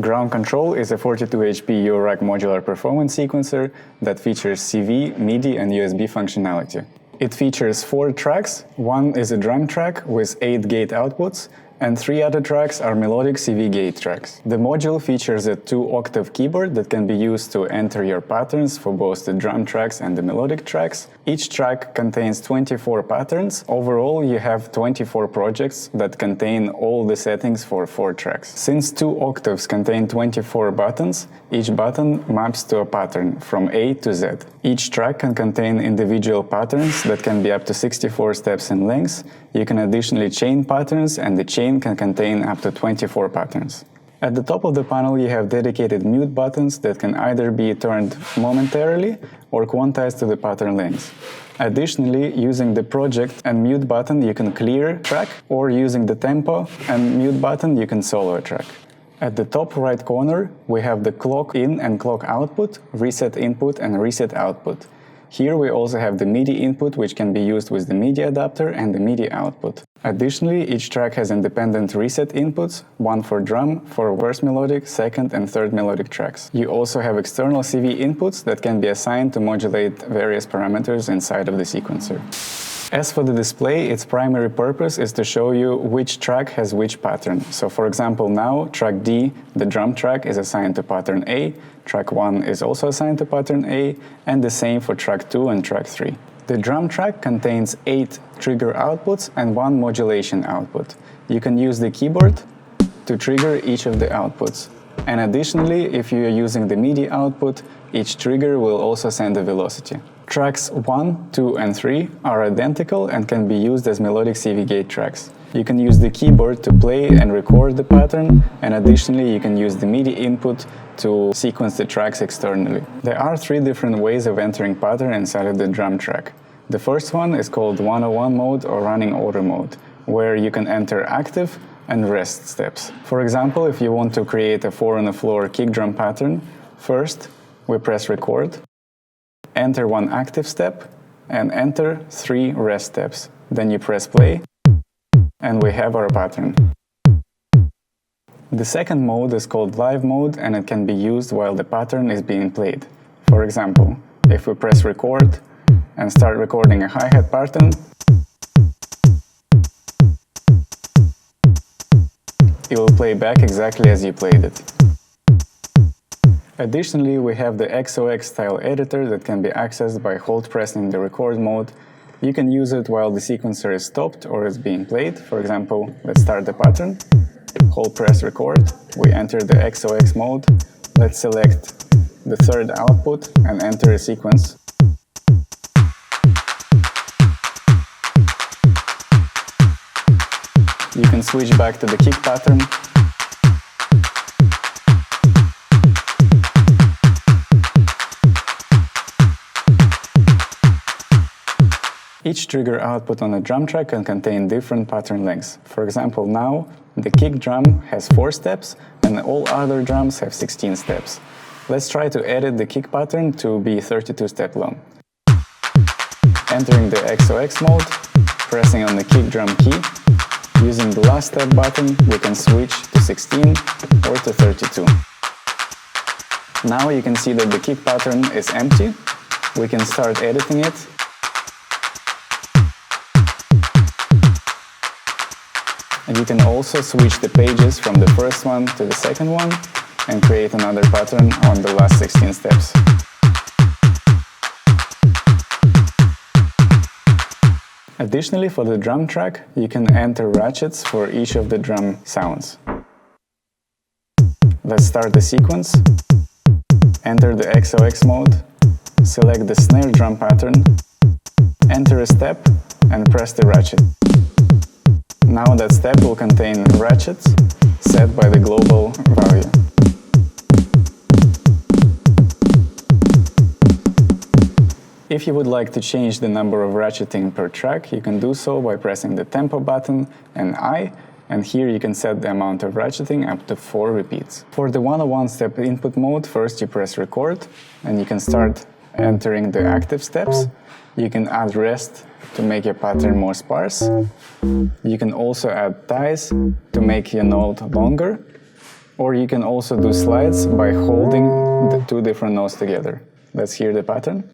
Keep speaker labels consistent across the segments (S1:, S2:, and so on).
S1: Ground Control is a 42 HP eurorack modular performance sequencer that features CV, MIDI and USB functionality. It features 4 tracks. One is a drum track with 8 gate outputs, and 3 other tracks are melodic CV gate tracks. The module features a 2-octave keyboard that can be used to enter your patterns for both the drum tracks and the melodic tracks. Each track contains 24 patterns. Overall, you have 24 projects that contain all the settings for 4 tracks. Since 2 octaves contain 24 buttons, each button maps to a pattern from A to Z. Each track can contain individual patterns that can be up to 64 steps in length. You can additionally chain patterns, and the chain can contain up to 24 patterns. At the top of the panel you have dedicated mute buttons that can either be turned momentarily or quantized to the pattern length. Additionally, using the project and mute button you can clear a track, or using the tempo and mute button you can solo a track. At the top right corner we have the clock in and clock output, reset input and reset output. Here we also have the MIDI input, which can be used with the MIDI adapter, and the MIDI output. Additionally, each track has independent reset inputs, one for drum, for first melodic, second and third melodic tracks. You also have external CV inputs that can be assigned to modulate various parameters inside of the sequencer. As for the display, its primary purpose is to show you which track has which pattern. So for example now, track D, the drum track, is assigned to pattern A, track 1 is also assigned to pattern A, and the same for track 2 and track 3. The drum track contains 8 trigger outputs and 1 modulation output. You can use the keyboard to trigger each of the outputs. And additionally, if you are using the MIDI output, each trigger will also send a velocity. Tracks 1, 2 and 3 are identical and can be used as melodic CV gate tracks. You can use the keyboard to play and record the pattern, and additionally you can use the MIDI input to sequence the tracks externally. There are 3 different ways of entering pattern inside of the drum track. The first one is called 101 mode or running order mode, where you can enter active and rest steps. For example, if you want to create a 4-on-the-floor kick drum pattern, first we press record, enter 1 active step, and enter 3 rest steps. Then you press play, and we have our pattern. The second mode is called live mode, and it can be used while the pattern is being played. For example, if we press record and start recording a hi-hat pattern, it will play back exactly as you played it. Additionally, we have the XOX style editor that can be accessed by hold pressing the record mode. You can use it while the sequencer is stopped or is being played. For example, let's start the pattern, hold press record, we enter the XOX mode, let's select the third output and enter a sequence. You can switch back to the kick pattern. Each trigger output on a drum track can contain different pattern lengths. For example, now the kick drum has 4 steps and all other drums have 16 steps. Let's try to edit the kick pattern to be 32 steps long. Entering the XOX mode, pressing on the kick drum key, using the last step button we can switch to 16 or to 32. Now you can see that the kick pattern is empty. We can start editing it. And you can also switch the pages from the first one to the second one and create another pattern on the last 16 steps. Additionally, for the drum track, you can enter ratchets for each of the drum sounds. Let's start the sequence, enter the XOX mode, select the snare drum pattern, enter a step and press the ratchet. Now that step will contain ratchets set by the global value. If you would like to change the number of ratcheting per track, you can do so by pressing the tempo button and I, and here you can set the amount of ratcheting up to 4 repeats. For the 101 step input mode, first you press record and you can start entering the active steps. You can add rest to make your pattern more sparse. You can also add ties to make your note longer. Or you can also do slides by holding the two different notes together. Let's hear the pattern.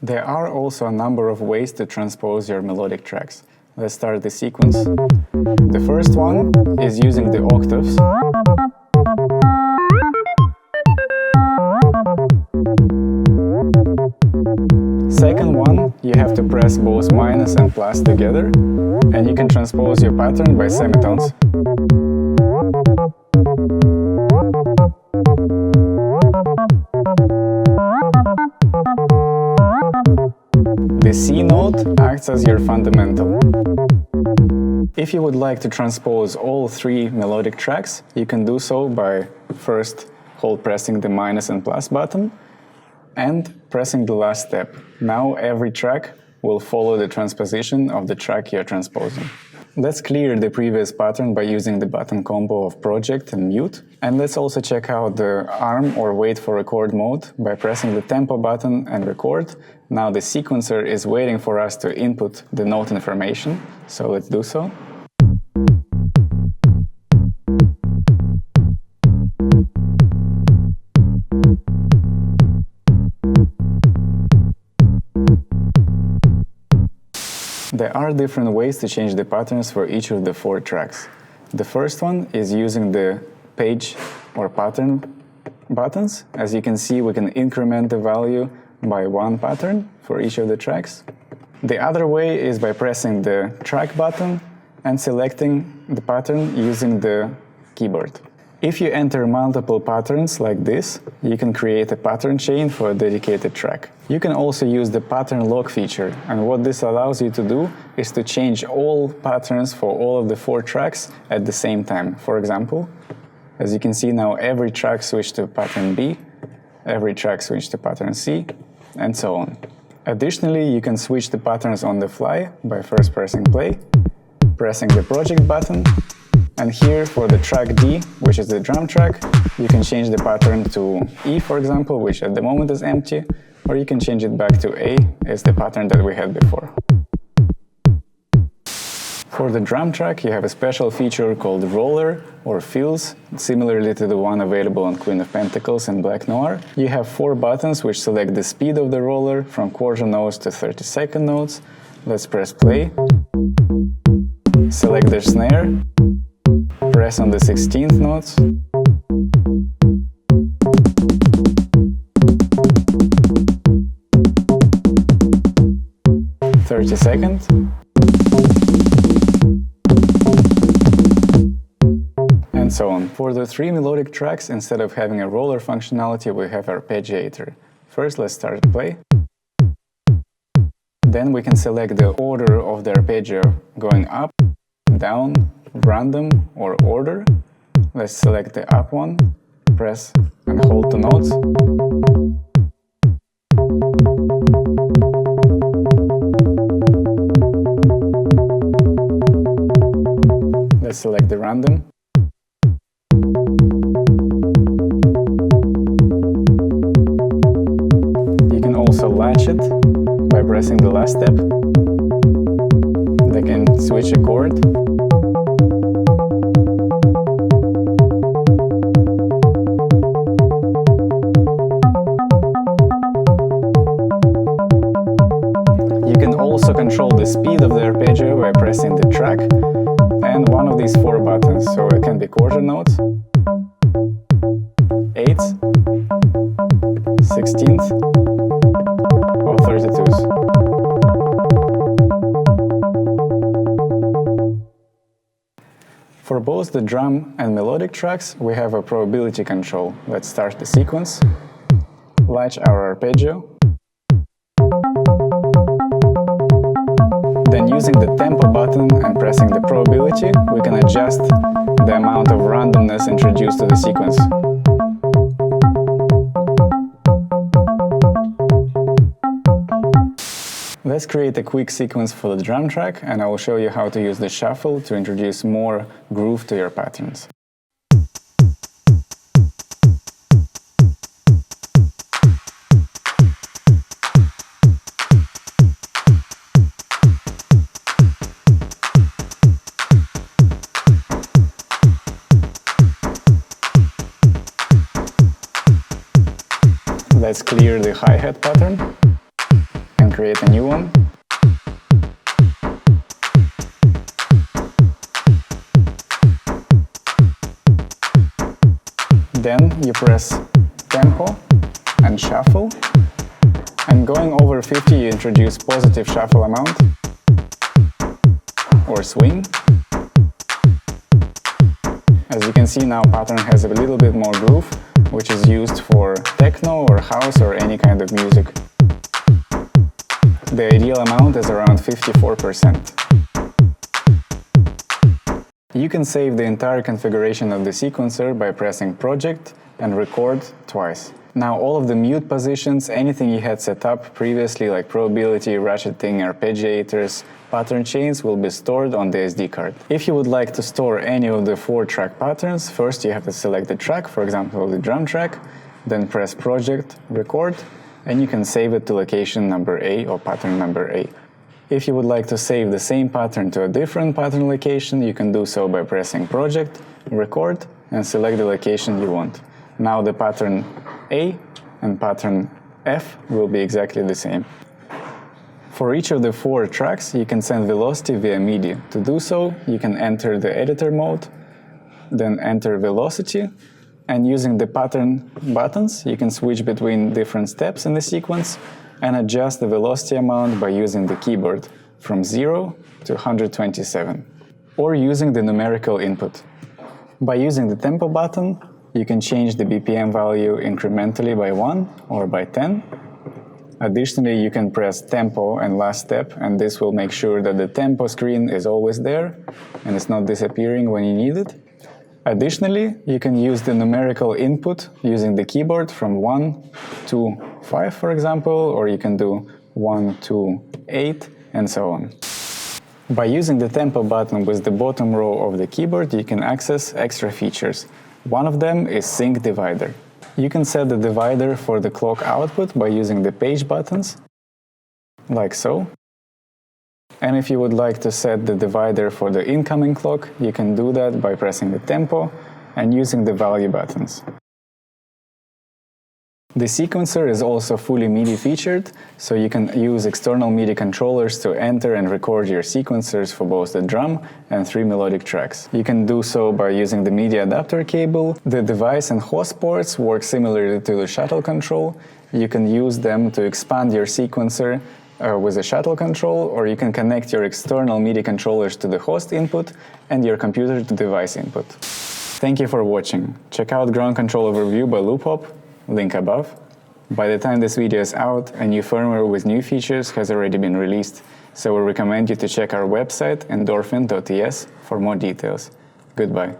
S1: There are also a number of ways to transpose your melodic tracks. Let's start the sequence. The first one is using the octaves. Second one, you have to press both minus and plus together, and you can transpose your pattern by semitones. The C note acts as your fundamental. If you would like to transpose all three melodic tracks, you can do so by first pressing the minus and plus button and pressing the last step. Now every track will follow the transposition of the track you're transposing. Let's clear the previous pattern by using the button combo of project and mute. And let's also check out the arm or wait for record mode by pressing the tempo button and record. Now the sequencer is waiting for us to input the note information, so let's do so. There are different ways to change the patterns for each of the four tracks. The first one is using the page or pattern buttons. As you can see, we can increment the value by one pattern for each of the tracks. The other way is by pressing the track button and selecting the pattern using the keyboard. If you enter multiple patterns like this, you can create a pattern chain for a dedicated track. You can also use the pattern lock feature, and what this allows you to do is to change all patterns for all of the four tracks at the same time. For example, as you can see now, every track switched to pattern B, every track switched to pattern C, and so on. Additionally, you can switch the patterns on the fly by first pressing play, pressing the project button, and here for the track D, which is the drum track, you can change the pattern to E, for example, which at the moment is empty, or you can change it back to A, as the pattern that we had before. For the drum track, you have a special feature called roller or fills, similarly to the one available on Queen of Pentacles and Black Noir. You have four buttons which select the speed of the roller from quarter notes to 32nd notes. Let's press play, select the snare, press on the 16th notes, (30nd), and so on. For the three melodic tracks, instead of having a roller functionality, we have Arpeggiator. First, let's start play. Then we can select the order of the arpeggio going up, down, random, or order. Let's select the up one, press and hold the notes. Let's select the random. You can also latch it by pressing the last step. They can switch a chord. You can also control the speed of the arpeggio by pressing the track and one of these four buttons, so it can be quarter notes, 8th, 16th, or 32s. For both the drum and melodic tracks, we have a probability control. Let's start the sequence, latch our arpeggio, then using the tempo button and pressing the probability, we can adjust the amount of randomness introduced to the sequence. Let's create a quick sequence for the drum track, and I will show you how to use the shuffle to introduce more groove to your patterns. Let's clear the hi-hat pattern and create a new one. Then you press tempo and shuffle, and going over 50 you introduce positive shuffle amount or swing. As you can see now, pattern has a little bit more groove, which is used for techno or house or any kind of music. The ideal amount is around 54%. You can save the entire configuration of the sequencer by pressing Project and Record twice. Now all of the mute positions, anything you had set up previously like probability, ratcheting, arpeggiators, pattern chains will be stored on the SD card. If you would like to store any of the 4-track patterns, first you have to select the track, for example the drum track, then press Project, Record, and you can save it to location number A or pattern number A. If you would like to save the same pattern to a different pattern location, you can do so by pressing Project, Record, and select the location you want. Now the pattern A and pattern F will be exactly the same. For each of the 4 tracks, you can send velocity via MIDI. To do so, you can enter the editor mode, then enter velocity, and using the pattern buttons, you can switch between different steps in the sequence and adjust the velocity amount by using the keyboard from 0 to 127, or using the numerical input. By using the tempo button, you can change the BPM value incrementally by 1 or by 10. Additionally, you can press tempo and last step, and this will make sure that the tempo screen is always there and it's not disappearing when you need it. Additionally, you can use the numerical input using the keyboard from 1 to 5, for example, or you can do 1 to 8, and so on. By using the tempo button with the bottom row of the keyboard, you can access extra features. One of them is sync divider. You can set the divider for the clock output by using the page buttons, like so. And if you would like to set the divider for the incoming clock, you can do that by pressing the tempo and using the value buttons. The sequencer is also fully MIDI featured, so you can use external MIDI controllers to enter and record your sequencers for both the drum and 3 melodic tracks. You can do so by using the MIDI adapter cable. The device and host ports work similarly to the shuttle control. You can use them to expand your sequencer with a shuttle control, or you can connect your external MIDI controllers to the host input and your computer to device input. Thank you for watching. Check out Ground Control Overview by Loop-Hop, link above. By the time this video is out, a new firmware with new features has already been released, so we recommend you to check our website, Endorphin.es, for more details. Goodbye.